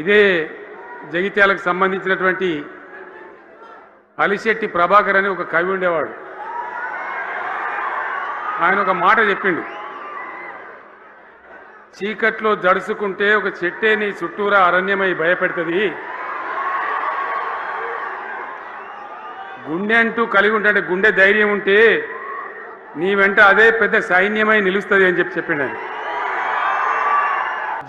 ఇదే జగిత్యాలకు సంబంధించినటువంటి అలిశెట్టి ప్రభాకర్ అని ఒక కవి ఉండేవాడు. ఆయన ఒక మాట చెప్పిండు, చీకట్లో జడుసుకుంటే ఒక చెట్టే నీ చుట్టూరా అరణ్యమై భయపెడుతుంది, గుండె అంటూ కలిగి ఉంటే గుండె ధైర్యం ఉంటే నీ వెంట అదే పెద్ద సైన్యమై నిలుస్తుంది అని చెప్పిండు ఆయన.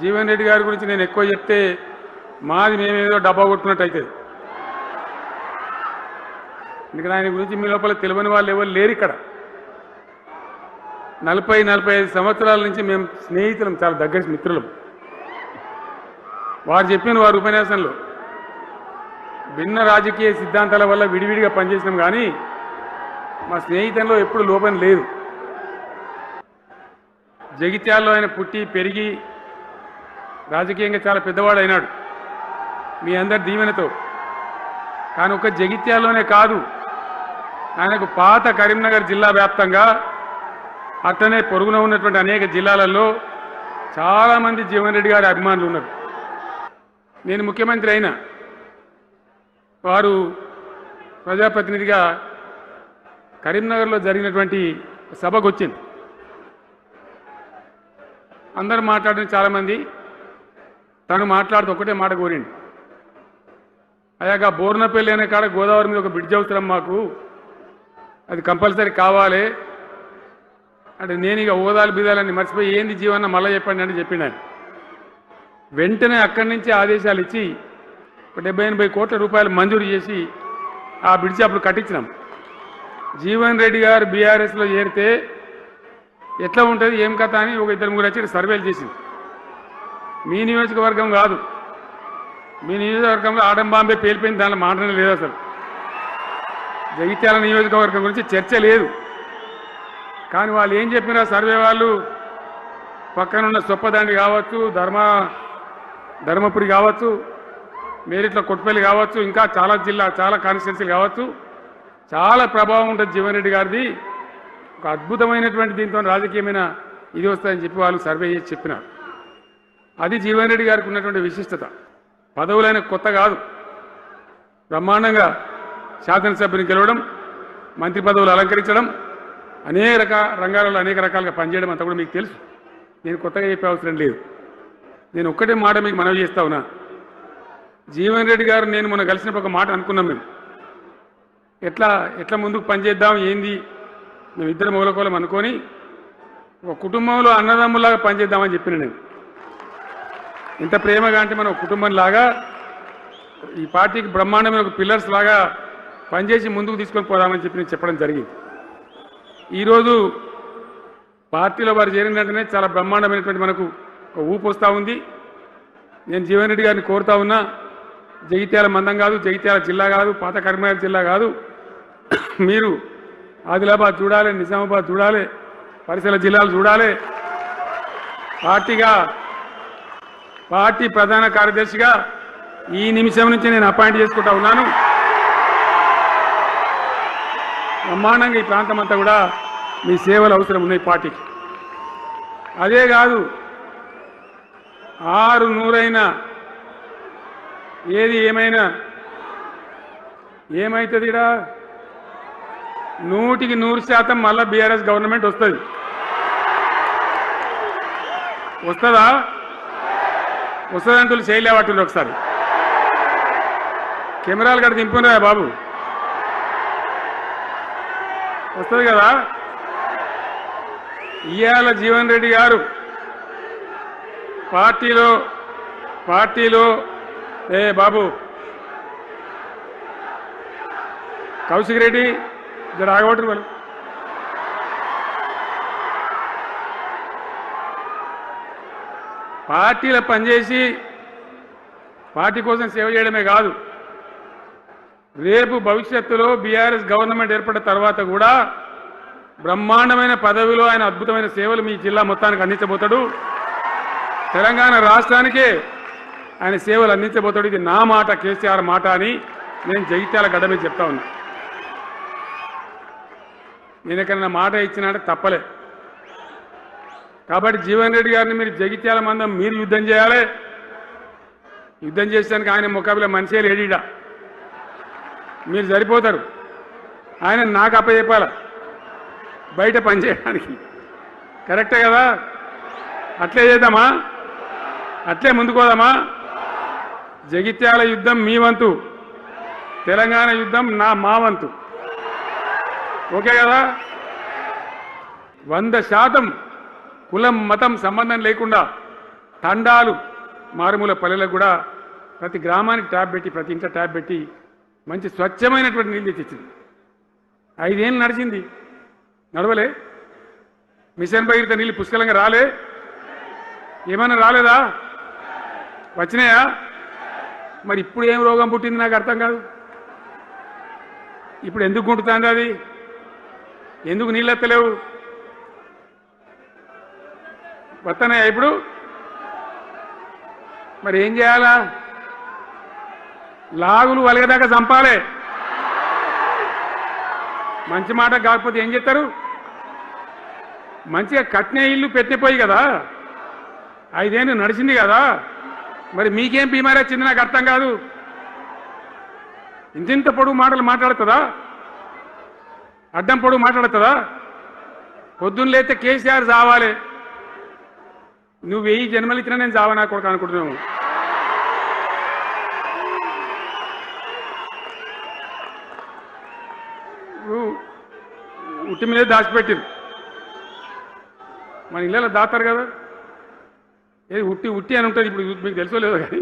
జీవన్ రెడ్డి గారి గురించి నేను ఎక్కువ చెప్తే మాది మేమేదో డబ్బా కొట్టుకున్నట్టు అవుతుంది. ఎందుకంటే ఆయన గురించి మీ లోపల తెలియని వాళ్ళు ఎవరు లేరు ఇక్కడ. 40-45 సంవత్సరాల నుంచి మేము స్నేహితులం, చాలా దగ్గర మిత్రులం. వారు చెప్పిన వారి ఉపన్యాసంలో భిన్న రాజకీయ సిద్ధాంతాల వల్ల విడివిడిగా పనిచేసినాం, కానీ మా స్నేహితంలో ఎప్పుడు లోపం లేదు. జగిత్యాల్లో ఆయన పుట్టి పెరిగి రాజకీయంగా చాలా పెద్దవాడు అయినాడు మీ అందరి దీవెనతో. కానీ ఒక జగిత్యాల్లోనే కాదు, ఆయనకు పాత కరీంనగర్ జిల్లా వ్యాప్తంగా అట్లనే పొరుగున ఉన్నటువంటి అనేక జిల్లాలలో చాలామంది జీవన్ రెడ్డి గారి అభిమానులు ఉన్నారు. నేను ముఖ్యమంత్రి అయినా వారు ప్రజాప్రతినిధిగా కరీంనగర్లో జరిగినటువంటి సభకు వచ్చింది. అందరూ మాట్లాడిన చాలామంది, తను మాట్లాడుతూ ఒకటే మాట కోరిండు, అయ్యాక బోర్నపల్లి అనే కాడ గోదావరి మీద ఒక బ్రిడ్జ్ అవసరం మాకు, అది కంపల్సరీ కావాలి అంటే నేను ఇక ఓదాలు బీదాలని మర్చిపోయి ఏంది జీవన్న మళ్ళీ చెప్పండి అని చెప్పిండు ఆయన. వెంటనే అక్కడి నుంచి ఆదేశాలు ఇచ్చి 70-80 కోట్ల రూపాయలు మంజూరు చేసి ఆ బ్రిడ్జ్ అప్పుడు కట్టించినాం. జీవన్ రెడ్డి గారు బీఆర్ఎస్లో చేరితే ఎట్లా ఉంటుంది ఏం కథ అని ఒక 2-3 వచ్చి సర్వేలు చేసింది. మీ నియోజకవర్గం కాదు, మీ నియోజకవర్గంలో ఆడం బాంబే పేలిపోయింది, దానిలో మాటనే లేదు. అసలు జగిత్యాల నియోజకవర్గం గురించి చర్చ లేదు. కానీ వాళ్ళు ఏం చెప్పినా సర్వే వాళ్ళు పక్కనున్న సొప్పదండి కావచ్చు, ధర్మపురి కావచ్చు, మేరిట్ల కొట్టుపల్లి కావచ్చు, ఇంకా చాలా కాన్స్టిట్యున్సీలు కావచ్చు, చాలా ప్రభావం ఉంటుంది జీవన్ రెడ్డి గారిది. ఒక అద్భుతమైనటువంటి దీంతో రాజకీయమైన ఇది వస్తుందని చెప్పి వాళ్ళు సర్వే చేసి చెప్పినారు. అది జీవన్ రెడ్డి గారికి ఉన్నటువంటి విశిష్టత. పదవులైన కొత్త కాదు, బ్రహ్మాండంగా శాసనసభ్యుని గెలవడం, మంత్రి పదవులు అలంకరించడం, అనేక రంగాలలో అనేక రకాలుగా పనిచేయడం అంతా కూడా మీకు తెలుసు. నేను కొత్తగా చెప్పే అవసరం లేదు. నేను ఒక్కటే మాట మీకు మనవి చేస్తా ఉన్నా, జీవన్ రెడ్డి గారు నేను మొన్న కలిసినప్పుడు ఒక మాట అనుకున్నాం. మేము ఎట్లా ముందుకు పనిచేద్దాం ఏంది, మేము ఇద్దరు మూలకోలం అనుకొని ఒక కుటుంబంలో అన్నదమ్ములాగా పనిచేద్దామని చెప్పిన నేను. ఇంత ప్రేమగా అంటే మనం కుటుంబంలాగా ఈ పార్టీకి బ్రహ్మాండమైన ఒక పిల్లర్స్ లాగా పనిచేసి ముందుకు తీసుకొని పోదామని చెప్పి నేను చెప్పడం జరిగింది. ఈరోజు పార్టీలో వారు చేరిన వెంటనే చాలా బ్రహ్మాండమైనటువంటి మనకు ఒక ఊపు వస్తూ ఉంది. నేను జీవన్ రెడ్డి గారిని కోరుతా ఉన్నా, జగిత్యాల మందం కాదు, జగిత్యాల జిల్లా కాదు, పాత కరీంనగర్ జిల్లా కాదు, మీరు ఆదిలాబాద్ చూడాలి, నిజామాబాద్ చూడాలి, పరిసర జిల్లాలు చూడాలి. పార్టీ ప్రధాన కార్యదర్శిగా ఈ నిమిషం నుంచి నేను అపాయింట్ చేసుకుంటా ఉన్నాను. బ్రహ్మాండంగా ఈ ప్రాంతం అంతా కూడా మీ సేవలు అవసరం ఉన్నాయి పార్టీకి. అదే కాదు, 600 ఏది ఏమైనా ఏమవుతుంది, ఇక్కడ 100% మళ్ళా బీఆర్ఎస్ గవర్నమెంట్ వస్తుంది. వస్తుందా? వస్తుందంటూ చేయలేవట్టుంది. ఒకసారి కెమెరాలు కూడా దింపురా బాబు, వస్తుంది కదా. ఇవాళ జీవన్ రెడ్డి గారు పార్టీలో బాబు కౌశిక్ రెడ్డి రాగొట్టు వాళ్ళు పార్టీలో పనిచేసి పార్టీ కోసం సేవ చేయడమే కాదు, రేపు భవిష్యత్తులో బీఆర్ఎస్ గవర్నమెంట్ ఏర్పడిన తర్వాత కూడా బ్రహ్మాండమైన పదవిలో ఆయన అద్భుతమైన సేవలు మీ జిల్లా మొత్తానికి అందించబోతాడు. తెలంగాణ రాష్ట్రానికే ఆయన సేవలు అందించబోతాడు. ఇది నా మాట, కేసీఆర్ మాట అని నేను జగిత్యాల గడ్డ మీద చెప్తా ఉన్నా. నేను ఎక్కడన్నా మాట ఇచ్చినంటే తప్పలే. కాబట్టి జీవన్ రెడ్డి గారిని మీరు జగిత్యాల మందం మీరు యుద్ధం చేయాలి. యుద్ధం చేసానికి ఆయన ముఖాబిల మనిషే లేడీడా, మీరు సరిపోతారు. ఆయన నాకు అప్పచెప్పాల బయట పనిచేయడానికి. కరెక్టే కదా? అట్లే చేద్దామా? అట్లే ముందుకోదామా? జగిత్యాల యుద్ధం మీ వంతు, తెలంగాణ యుద్ధం మా వంతు. ఓకే కదా? 100% కులం మతం సంబంధం లేకుండా తండాలు మారుమూల పల్లెలకు కూడా ప్రతి గ్రామానికి ట్యాబ్ పెట్టి, ప్రతి ఇంట్లో ట్యాబ్ పెట్టి మంచి స్వచ్ఛమైనటువంటి నీళ్ళు తెచ్చింది. 5 ఏళ్ళు నడిచింది, నడవలే. మిషన్ భగీరథ నీళ్ళు పుష్కలంగా రాలే? ఏమైనా రాలేదా? వచ్చినాయా? మరి ఇప్పుడు ఏం రోగం పుట్టింది నాకు అర్థం కాదు. ఇప్పుడు ఎందుకు గుంటుతుంది అది? ఎందుకు నీళ్ళు ఎత్తలేవు? వస్తున్నాయా ఇప్పుడు? మరి ఏం చేయాలా? లాగులు వలగదాకా చంపాలే. మంచి మాట కాకపోతే ఏం చేస్తారు? మంచిగా కట్టిన ఇల్లు పెట్టిపోయి కదా, 5 ఏళ్ళు నడిచింది కదా, మరి మీకేం బీమారీ వచ్చింది నాకు అర్థం కాదు. ఇంత పొడుగు మాటలు మాట్లాడుతుందా? అడ్డం పొడుగు మాట్లాడుతుందా? పొద్దున్న లేతే కేసీఆర్ చావాలి, నువ్వు 1000 జన్మలు ఇచ్చినా నేను చావనా కొడుకు అనుకుంటున్నావు. ఉట్టి మీద దాచిపెట్టిరు, మన ఇళ్ళలో దాతారు కదా. ఏది ఉట్టి ఉట్టి అని ఉంటుంది. ఇప్పుడు మీకు తెలుసో లేదో కానీ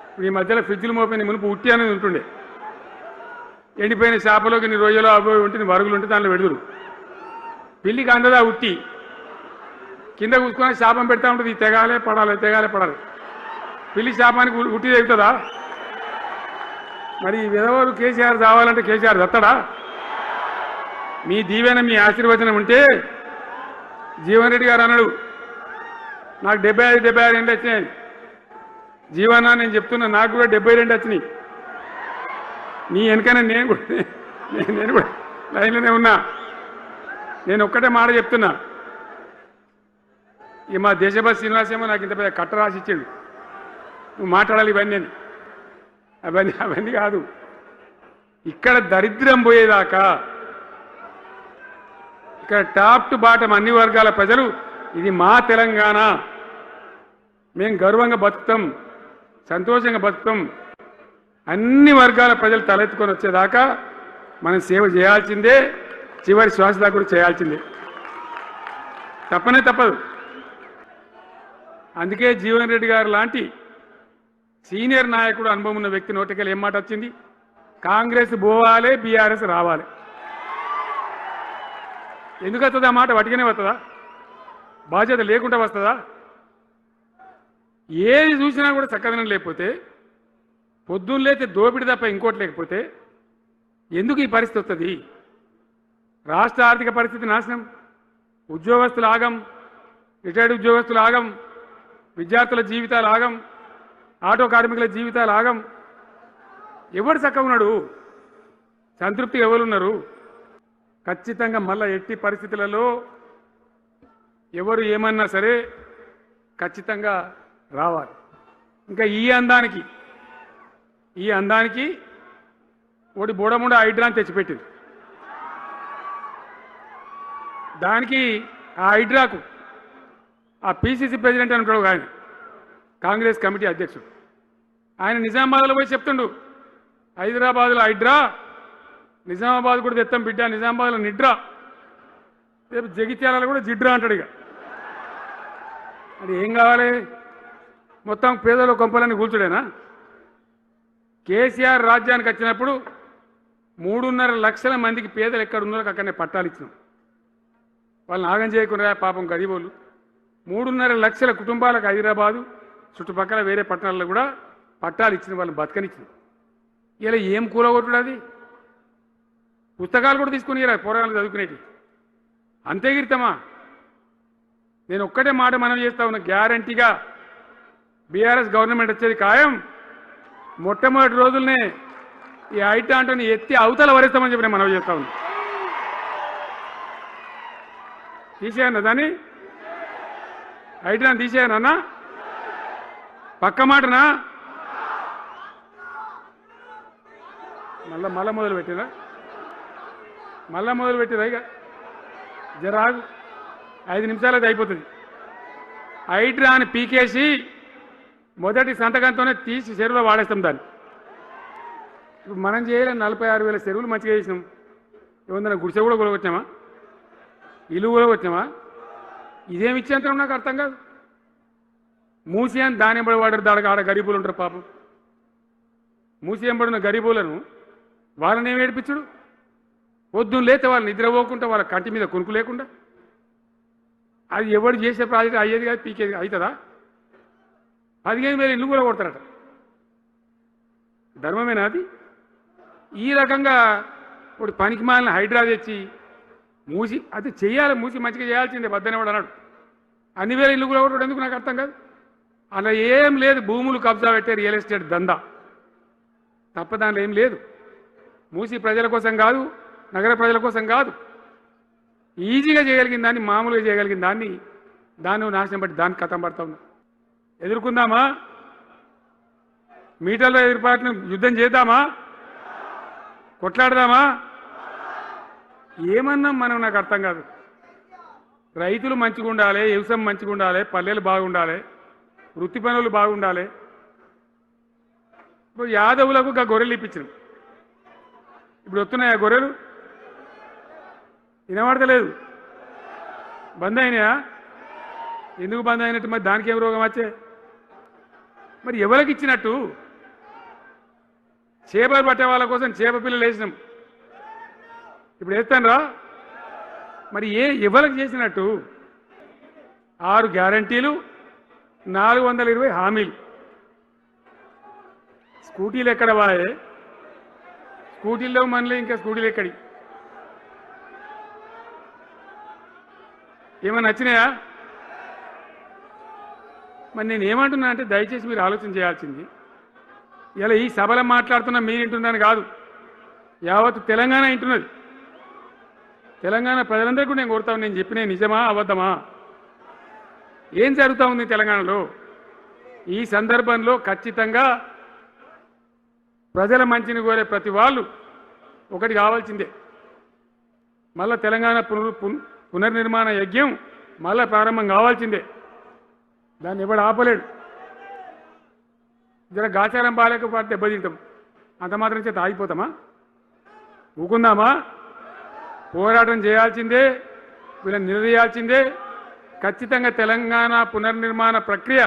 ఇప్పుడు ఈ మధ్యలో ఫ్రిడ్జ్లు మోపోయిన మునుపు ఉట్టి అనేది ఉంటుండే. ఎండిపోయిన చేపలోకి నీ రొయ్యలో అవి ఉంటే వరుగులు ఉంటే దాంట్లో పెడుదురు. పిల్లికి అందదా ఉట్టి, కింద కూర్చుకొని శాపం పెడతా ఉంటుంది. తెగాలే పడాలి, తెగాలే పడాలి. పిల్లి శాపానికి ఉట్టి తెగుతుందా? మరి విధవలు కేసీఆర్ చావాలంటే కేసీఆర్ దత్తడా? మీ దీవెన, మీ ఆశీర్వచనం ఉంటే జీవన్ రెడ్డి గారు అన్నాడు, నాకు 75 ఏళ్ళు వచ్చినాయి. జీవనా నేను చెప్తున్నా, నాకు కూడా 72 వచ్చినాయి. నీ వెనకనే నేను కూడా లైన్లోనే ఉన్నా. నేను ఒక్కటే మాట చెప్తున్నా, ఇక మా దేశభక్తి శ్రీనివాసేమో నాకు ఇంత పెద్ద కట్ట రాసి ఇచ్చాడు, నువ్వు మాట్లాడాలి ఇవన్నీ అని. అవన్నీ కాదు. ఇక్కడ దరిద్రం పోయేదాకా, ఇక్కడ టాప్ టు బాటం అన్ని వర్గాల ప్రజలు ఇది మా తెలంగాణ, మేము గర్వంగా బతుకుతాం, సంతోషంగా బతుకుతాం, అన్ని వర్గాల ప్రజలు తలెత్తుకొని వచ్చేదాకా మనం సేవ చేయాల్సిందే, చివరి శ్వాస దాకా కూడా చేయాల్సిందే, తప్పనే తప్పదు. అందుకే జీవన్ రెడ్డి గారు లాంటి సీనియర్ నాయకుడు, అనుభవం ఉన్న వ్యక్తి నోటికెళ్ళి ఏం మాట వచ్చింది? కాంగ్రెస్ పోవాలి, బీఆర్ఎస్ రావాలి. ఎందుకు వస్తుంది ఆ మాట? వటిగానే వస్తుందా? బాధ్యత లేకుండా వస్తుందా? ఏది చూసినా కూడా చక్కదనం లేకపోతే, పొద్దున్న లేతే దోపిడి తప్ప ఇంకోటి లేకపోతే ఎందుకు ఈ పరిస్థితి వస్తుంది? రాష్ట్ర ఆర్థిక పరిస్థితి నాశనం, ఉద్యోగస్తుల ఆగం, రిటైర్డ్ ఉద్యోగస్తుల ఆగం, విద్యార్థుల జీవితాలు ఆగం, ఆటో కార్మికుల జీవితాలు ఆగం. ఎవరు చక్కగా ఉన్నాడు? సంతృప్తి ఎవరున్నారు? ఖచ్చితంగా మళ్ళా ఎట్టి పరిస్థితులలో ఎవరు ఏమన్నా సరే ఖచ్చితంగా రావాలి. ఇంకా ఈ అందానికి ఒకటి బోడముడ హైడ్రాని తెచ్చిపెట్టింది. దానికి ఆ హైడ్రాకు ఆ పిసిసి ప్రెసిడెంట్ అని ఉంటాడు ఆయన, కాంగ్రెస్ కమిటీ అధ్యక్షుడు, ఆయన నిజామాబాద్లో పోయి చెప్తుండు, హైదరాబాద్లో హైడ్రా, నిజామాబాద్ కూడా తెత్తాం బిడ్డ, నిజామాబాద్లో నిడ్రా, రేపు జగిత్యాలలో కూడా జిడ్రా అంటాడు. ఇక అది ఏం కావాలి? మొత్తం పేదల కొంపలన్నీ కూల్చుడేనా? కేసీఆర్ రాజ్యానికి వచ్చినప్పుడు 3.5 లక్షల మందికి పేదలు ఎక్కడ ఉన్నారో అక్కడనే పట్టాలు ఇచ్చినాం. వాళ్ళని ఆగం చేయకుండా పాపం గరీబోళ్ళు 3.5 లక్షల కుటుంబాలకు హైదరాబాదు చుట్టుపక్కల వేరే పట్టణాల్లో కూడా పట్టాలు ఇచ్చిన వాళ్ళని బతకనిచ్చినాం. ఇలా ఏం కూలగొట్టుడు? అది పుస్తకాలు కూడా తీసుకుని పోరాటాలు చదువుకునేటి అంతే గిరితమా? నేను ఒక్కటే మాట మనం చేస్తా ఉన్నా, గ్యారంటీగా బీఆర్ఎస్ గవర్నమెంట్ వచ్చేది ఖాయం. మొట్టమొదటి రోజులనే ఈ ఐటాంటోని ఎత్తి అవతల వరేస్తామని చెప్పి నేను మనం చేస్తా ఉన్నా. తీసేయన్నా దాన్ని, ఐటాన్ని తీసేయనన్నా? పక్క మాటనా? మళ్ళా మొదలు పెట్టిరా ఇక జరాగు 5 నిమిషాలు అది అయిపోతుంది. హైడ్రా అని పీకేసి మొదటి సంతకంతోనే తీసి చెరువులో వాడేస్తాం దాన్ని. ఇప్పుడు మనం చేయలేని 46,000 చెరువులు మంచిగా చేసినాం. ఏమన్నా గుడిసె కూడా కొలగొచ్చామా, ఇల్లు కూడా వచ్చామా? ఇదేమి ఇచ్చేంత నాకు అర్థం కాదు. మూసి అని దాని ఎంబడి వాడారు, దానికి ఆడ గరీబులు ఉంటారు పాపం. మూసి ఎంబడిన గరీబులను వాళ్ళని ఏమి ఏడిపించుడు? పొద్దున్న లేతే వాళ్ళు నిద్రపోకుండా వాళ్ళ కంటి మీద కొనుక్కు లేకుండా అది ఎవడు చేసే ప్రాజెక్ట్ అయ్యేది కాదు, పీకేది అవుతుందా? 15,000 ఇల్లు కూడా కొడతారట. ధర్మమేనా అది? ఈ రకంగా ఒకటి పనికి మాలిన హైడ్రా తెచ్చి మూసి అది చెయ్యాలి, మూసి మంచిగా చేయాల్సిందే వద్దనే వాడు అన్నాడు. అన్ని వేల ఇల్లు కూడా కొట్టడం ఎందుకు నాకు అర్థం కాదు. అలా ఏం లేదు, భూములు కబ్జా పెట్టే రియల్ ఎస్టేట్ దందా తప్ప దానిలో ఏం లేదు. మూసి ప్రజల కోసం కాదు, నగర ప్రజల కోసం కాదు, ఈజీగా చేయగలిగిన దాన్ని, మామూలుగా చేయగలిగిన దాన్ని నాశనం బట్టి దాన్ని కథం పడతా ఉన్నా. ఎదుర్కొందామా? మీటర్లో ఎదురుపాటును యుద్ధం చేద్దామా? కొట్లాడదామా? ఏమన్నాం మనం? నాకు అర్థం కాదు. రైతులు మంచిగా ఉండాలి, వ్యవసాయం మంచిగా ఉండాలి, పల్లెలు బాగుండాలి, వృత్తి పనులు బాగుండాలి. ఇప్పుడు యాదవులకు గొర్రెలు ఇప్పించినాం. ఇప్పుడు వస్తున్నాయా గొర్రెలు? వినబడతలేదు. బంద్ అయినాయా? ఎందుకు బంద్ అయినట్టు? మరి దానికి ఏం రోగం వచ్చే? మరి ఎవరికి ఇచ్చినట్టు? చేపలు పట్టే వాళ్ళ కోసం చేప పిల్లలు వేసినాం, ఇప్పుడు వేస్తాను రా. మరి ఎవరికి చేసినట్టు? 6 గ్యారంటీలు, 420 హామీలు. స్కూటీలు ఎక్కడ వాయే? స్కూటీల్లో మనలే, ఇంకా స్కూటీలు ఎక్కడి? ఏమన్నా నచ్చినాయా? మరి నేను ఏమంటున్నా అంటే దయచేసి మీరు ఆలోచన చేయాల్సింది, ఇలా ఈ సభలో మాట్లాడుతున్నా మీరు వింటున్నాను కాదు, యావత్ తెలంగాణ వింటున్నది. తెలంగాణ ప్రజలందరికీ నేను కోరుతాను, నేను చెప్పిన నిజమా అబద్ధమా, ఏం జరుగుతూ ఉంది తెలంగాణలో? ఈ సందర్భంలో ఖచ్చితంగా ప్రజల మంచిని కోరే ప్రతి వాళ్ళు ఒకటి కావాల్సిందే, మళ్ళా తెలంగాణ పునర్నిర్మాణ యజ్ఞం మళ్ళా ప్రారంభం కావాల్సిందే. దాన్ని ఎవడు ఆపలేడు. జర గాచారం బాలేకపోతే దెబ్బతింటాం, అంత మాత్రం చేత ఆగిపోతామా? ఊకుందామా? పోరాటం చేయాల్సిందే, వీళ్ళని నిలదీయాల్సిందే. ఖచ్చితంగా తెలంగాణ పునర్నిర్మాణ ప్రక్రియ,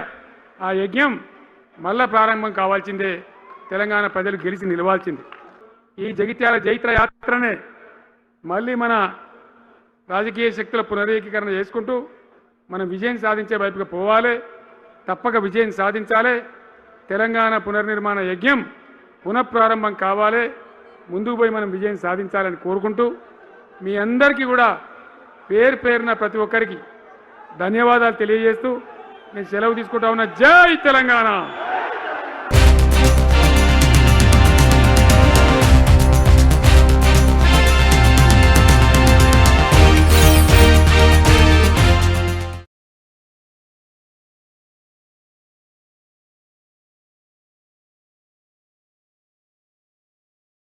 ఆ యజ్ఞం మళ్ళా ప్రారంభం కావాల్సిందే. తెలంగాణ ప్రజలు గెలిచి నిలవాల్సిందే. ఈ జగిత్యాల జైత్ర యాత్రనే మళ్ళీ మన రాజకీయ శక్తుల పునరేకీకరణ చేసుకుంటూ మనం విజయం సాధించే వైపుగా పోవాలి. తప్పక విజయం సాధించాలి. తెలంగాణ పునర్నిర్మాణ యజ్ఞం పునఃప్రారంభం కావాలి. ముందుకు పోయి మనం విజయం సాధించాలని కోరుకుంటూ మీ అందరికీ కూడా పేరు పేరున ప్రతి ఒక్కరికి ధన్యవాదాలు తెలియజేస్తూ నేను సెలవు తీసుకుంటా ఉన్నా. జై తెలంగాణ.